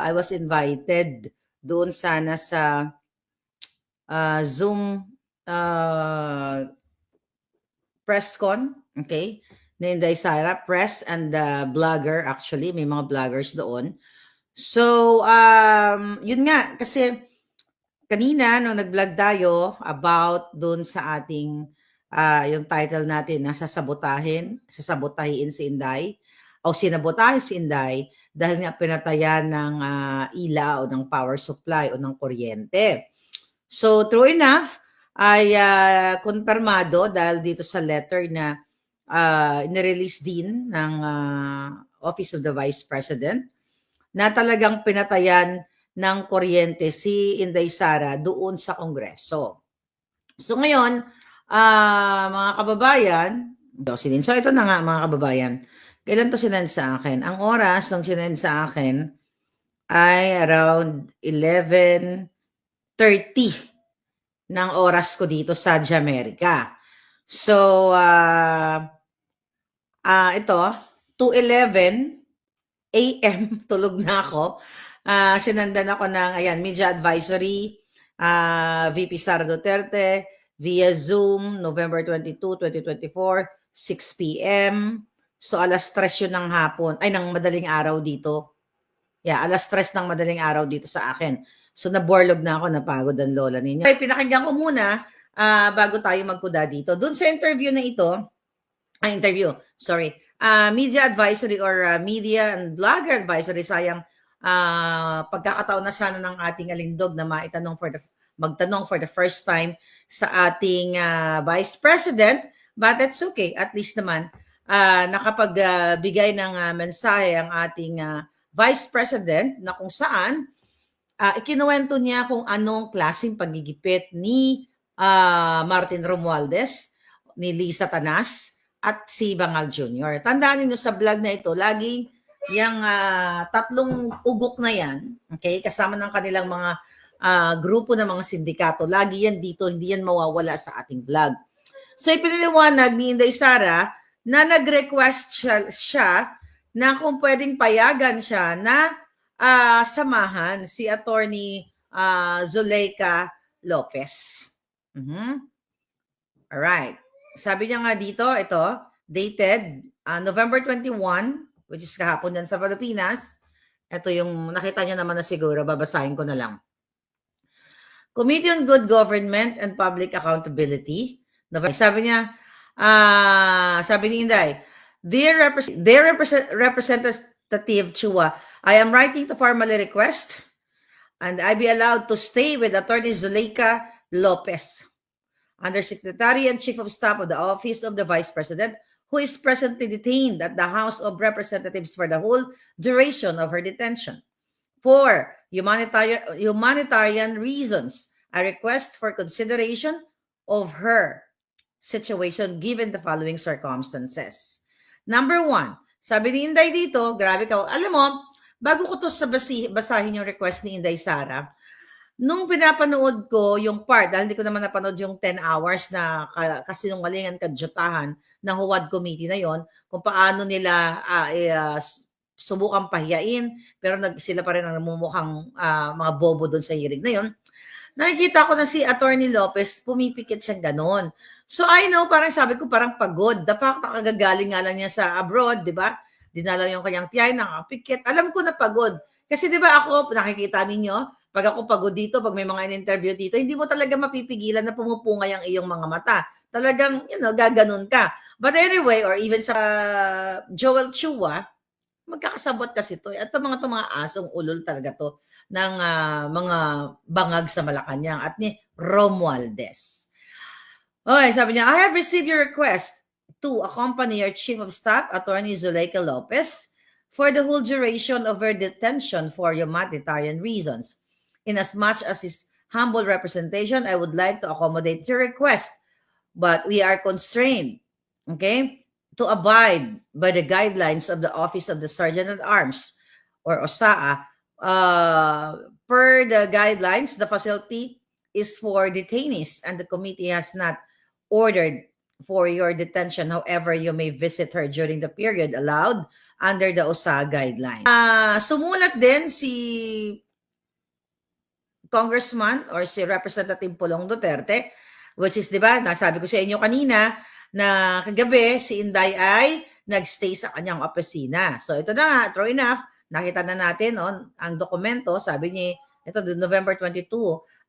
I was invited doon sana sa Zoom press con, okay? Na Inday Sara, press and blogger actually, may mga bloggers doon. So, yun nga, kasi kanina nung nag-vlog tayo about doon sa ating yung title natin na sasabotahin si Inday o sinabotahin si Inday dahil nga pinatayan ng ilaw o ng power supply o ng kuryente. So true enough ay konfirmado dahil dito sa letter na inirelease din ng Office of the Vice President na talagang pinatayan ng kuryente si Inday Sara doon sa Kongreso. So ngayon, mga kababayan, so ito na nga mga kababayan, kailan to sinend sa akin? Ang oras ng sinend sa akin ay around 11:30 ng oras ko dito sa Jamaica. So, ito, 2:11 a.m. tulog na ako. Sinandan ako ng media advisory, VP Sara Duterte, via Zoom, November 22, 2024, 6 p.m. So, alas 3 yun ng hapon, ng madaling araw dito. Alas 3 ng madaling araw dito sa akin. So, naborlog na ako, napagod ang lola ninyo. Okay, pinakinggan ko muna bago tayo magkuda dito. Doon sa interview na ito, media advisory or media and blogger advisory, sayang pagkakataon na sana ng ating alindog na magtanong for the first time sa ating Vice President, but it's okay, at least naman nakapagbigay ng mensahe ang ating Vice President na kung saan ikinuwento niya kung anong klaseng pagigipit ni Martin Romualdez, ni Lisa Tanas, at si Bangal Jr. Tandaan niyo sa vlog na ito, lagi yung tatlong ugok na yan, okay, kasama ng kanilang mga grupo ng mga sindikato, lagi yan dito, hindi yan mawawala sa ating vlog. So ipiniliwanag ni Inday Sara na nag-request siya na kung pwedeng payagan siya na samahan si Attorney Zuleika Lopez. Alright. Sabi niya nga dito, ito, dated November 21, which is kahapon yan sa Pilipinas. Ito yung nakita niyo naman na siguro, babasahin ko na lang. Committee on Good Government and Public Accountability. Sabi niya, sabi ni Inday, Dear Representative Chua, I am writing to formally request and I be allowed to stay with Attorney Zuleika Lopez, Undersecretary and Chief of Staff of the Office of the Vice President, who is presently detained at the House of Representatives for the whole duration of her detention. For humanitarian reasons, I request for consideration of her situation given the following circumstances. Number 1, sabi ni Inday dito, grabe ka, alam mo, bago ko to basahin yung request ni Inday Sara, nung pinapanood ko yung part, dahil hindi ko naman napanood yung 10 hours na kasinungalingan, kadyutahan ng Huwad Committee na yon, kung paano nila subukang pahiyain, pero sila pa rin ang namumukhang mga bobo doon sa hearing na yon. Nakikita ko na si Attorney Lopez, pumipikit siyang ganon. So I know, parang sabi ko, parang pagod. The fact na kagagaling nga lang niya sa abroad, di ba? Dinalaw yung kanyang tiyay, nakapikit. Alam ko na pagod. Kasi di ba ako, nakikita ninyo, pag ako pagod dito, pag may mga in-interview dito, hindi mo talaga mapipigilan na pumupungay ang iyong mga mata. Talagang, gaganon ka. But anyway, or even sa Joel Chua, magkakasabot kasi to. At mga asong ulol talaga to ng mga bangag sa Malacanang at ni Romualdez. Okay, sabi niya, I have received your request to accompany your Chief of Staff, Attorney Zuleika Lopez, for the whole duration of her detention for humanitarian reasons. Inasmuch as his humble representation, I would like to accommodate your request, but we are constrained, okay, to abide by the guidelines of the Office of the Sergeant at Arms, or OSAA. Per the guidelines, the facility is for detainees, and the committee has not ordered for your detention. However, you may visit her during the period allowed under the OSA guideline. Sumulat din si Congressman or si Representative Pulong Duterte, which is, di ba, nasabi ko sa inyo kanina na kagabi si Inday ay nagstay sa kanyang opisina. So ito na nga, true enough, nakita na natin ang dokumento, sabi niya, ito November 22,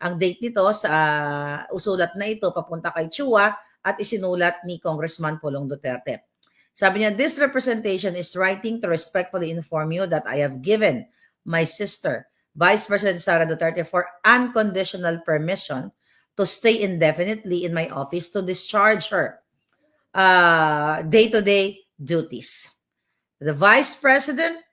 ang date nito sa usulat na ito papunta kay Chua at isinulat ni Congressman Pulong Duterte. Sabi niya, this representation is writing to respectfully inform you that I have given my sister, Vice President Sara Duterte, for unconditional permission to stay indefinitely in my office to discharge her day-to-day duties. The Vice President's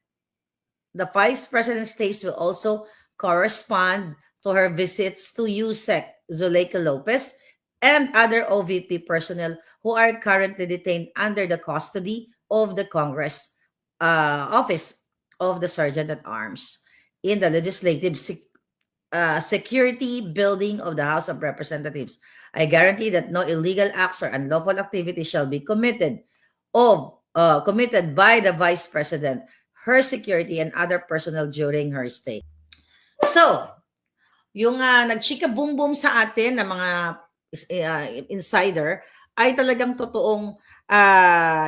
stays will also correspond to her visits to USEC Zuleika Lopez and other OVP personnel who are currently detained under the custody of the Congress Office of the Sergeant at Arms in the Legislative Security Building of the House of Representatives. I guarantee that no illegal acts or unlawful activities shall be committed by the Vice President, her security, and other personnel during her stay. So, yung nagchika-boom-boom sa atin na mga insider ay talagang totoong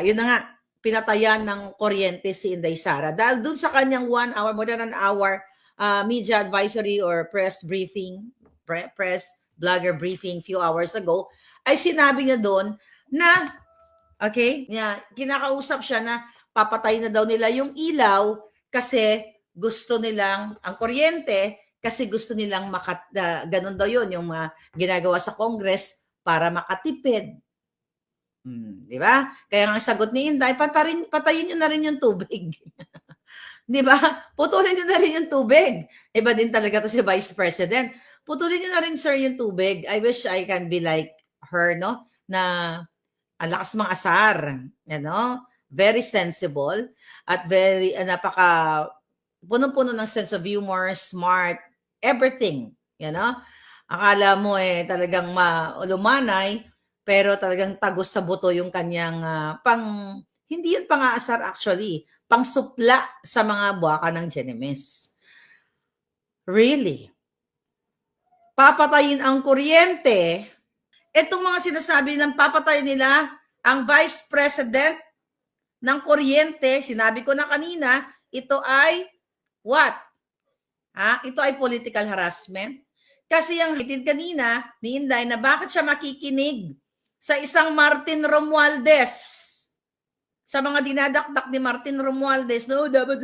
yun na nga, pinatayan ng kuryente si Inday Sara dahil dun sa kanyang 1 hour, more than an hour media advisory or press briefing, press blogger briefing few hours ago, ay sinabi niya doon na kinakausap siya na papatay na daw nila yung ilaw kasi gusto nilang ang kuryente, kasi gusto nilang ganun daw yun yung mga ginagawa sa Congress para makatipid. Di ba? Kaya ang sagot ni Inday, patayin nyo na rin yung tubig. Di ba? Putulin nyo na rin yung tubig. Iba din talaga to si Vice President. Putulin nyo na rin, sir, yung tubig. I wish I can be like her, no? Na ang lakas mga asar. You know? Very sensible at very, punong-puno ng sense of humor, smart, everything. You know? Akala mo talagang lumanay, pero talagang tagos sa buto yung kanyang hindi yun pang-aasar actually, pang-supla sa mga buwaka ng Genemes. Really? Papatayin ang kuryente, itong mga sinasabi ng papatayin nila ang Vice President ng kuryente, sinabi ko na kanina, ito ay what? Ito ay political harassment. Kasi yung hitid kanina ni Inday na bakit siya makikinig sa isang Martin Romualdez. Sa mga dinadakdak ni Martin Romualdez, no, dapat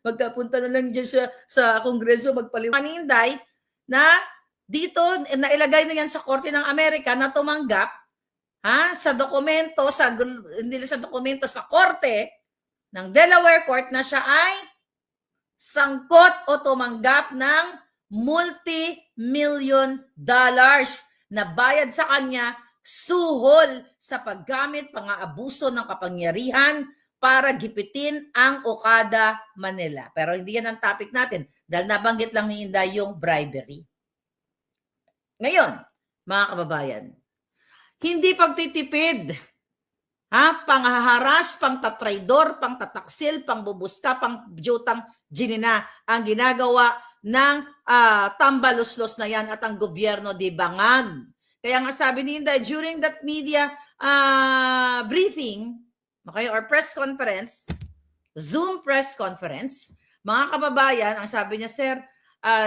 magkapunta na lang dyan sa Kongreso, magpaliwanag ni Inday na dito, nailagay na yan sa Korte ng Amerika na tumanggap sa dokumento, sa Korte ng Delaware Court na siya ay sangkot o tumanggap ng multi-million dollars na bayad sa kanya suhol sa paggamit, pang-aabuso ng kapangyarihan para gipitin ang Okada, Manila. Pero hindi yan ang topic natin dahil nabanggit lang ni Inday yung bribery. Ngayon, mga kababayan, hindi pagtitipid, panghaharas, pangtatraidor, pangtataksil, pangbubuska, pangjutang ginina ang ginagawa ng tambaluslos na yan at ang gobyerno di bangag. Kaya nga sabi ni Inday, during that media briefing, or press conference, Zoom press conference, mga kababayan, ang sabi niya, sir,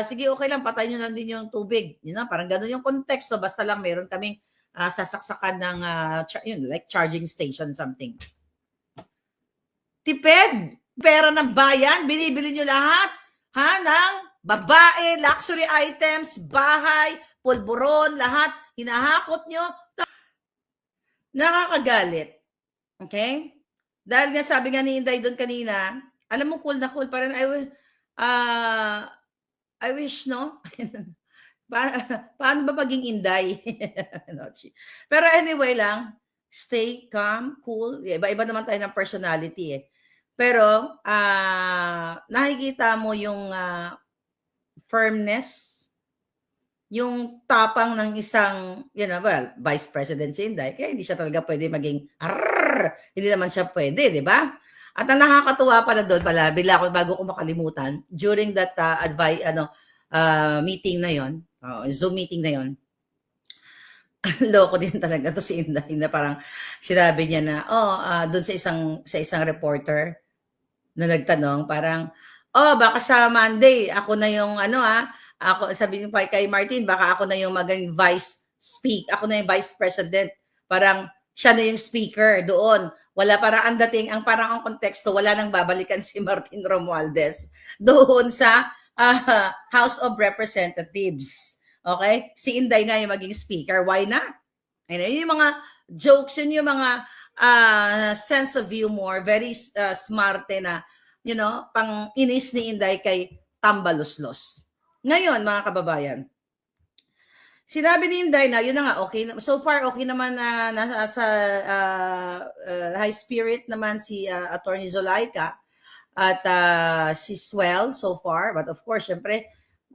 sige, okay lang, patayin nyo lang din yung tubig. Parang ganun yung konteksto, basta lang meron kaming sasaksakan ng like charging station, something. Tipid, pera ng bayan, binibili nyo lahat, ng babae, luxury items, bahay, pulburon, lahat, hinahakot nyo. Nakakagalit. Okay? Dahil nga sabi nga ni Inday doon kanina, alam mo, cool na cool pa rin. I wish, no? Paano ba maging Inday? Pero anyway lang, stay calm, cool. Iba-iba naman tayo ng personality Pero nakikita mo yung firmness, yung tapang ng isang, Vice President si Inday. Kaya hindi siya talaga pwede maging, hindi naman siya pwede, di ba? At ang nakakatuwa pala doon pala, bigla ako bago ko makalimutan, during that meeting na yon, Zoom meeting na yon, loko din talaga to si Inday na parang sinabi niya na, doon sa isang reporter na nagtanong, parang, baka sa Monday, ako na yung ako, sabi niyo pa kay Martin, baka ako na yung maging ako na yung vice president. Parang siya na yung speaker doon. Wala, parang ang dating, parang ang konteksto, wala nang babalikan si Martin Romualdez doon sa House of Representatives. Okay? Si Inday na yung maging speaker. Why not? Yun yung mga jokes, yun yung mga sense of humor, very smart na, pang inis ni Inday kay Tambaluslos. Ngayon, mga kababayan, sinabi ni Inday na, yun na nga, okay. So far, okay naman na nasa high spirit naman si Attorney Zulaika at she's well so far. But of course, syempre,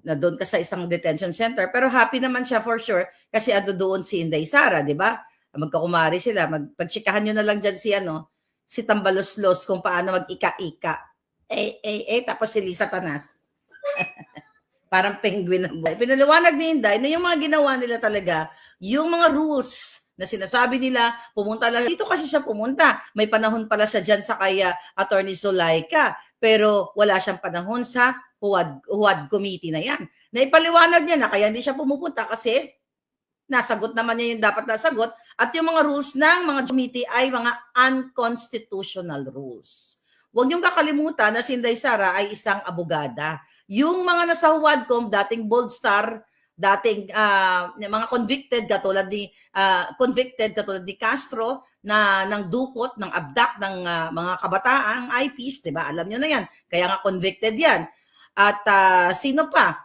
na doon ka sa isang detention center. Pero happy naman siya for sure kasi doon si Inday Sara, di ba? Magkakumari sila. Pagtsikahan nyo na lang dyan si Tambaluslos kung paano mag-ika-ika. Tapos si Lisa Tanas. Parang penguin ng buhay. Pinaliwanag ni Inday na yung mga ginawa nila talaga, yung mga rules na sinasabi nila, pumunta lang. Dito kasi siya pumunta. May panahon pala siya dyan sa kaya Attorney Zulaika. Pero wala siyang panahon sa HUAD committee na yan. Naipaliwanag niya na kaya hindi siya pumupunta kasi nasagot naman niya yung dapat nasagot at yung mga rules ng mga committee ay mga unconstitutional rules. Huwag niyong kakalimutan na si Inday Sara ay isang abogada. Yung mga nasa HUADCOM, dating Bold Star, dating mga convicted katulad ni Castro na ng dukot, ng abduct ng mga kabataang IPs, 'di ba? Alam niyo na 'yan. Kaya nga convicted 'yan. At sino pa?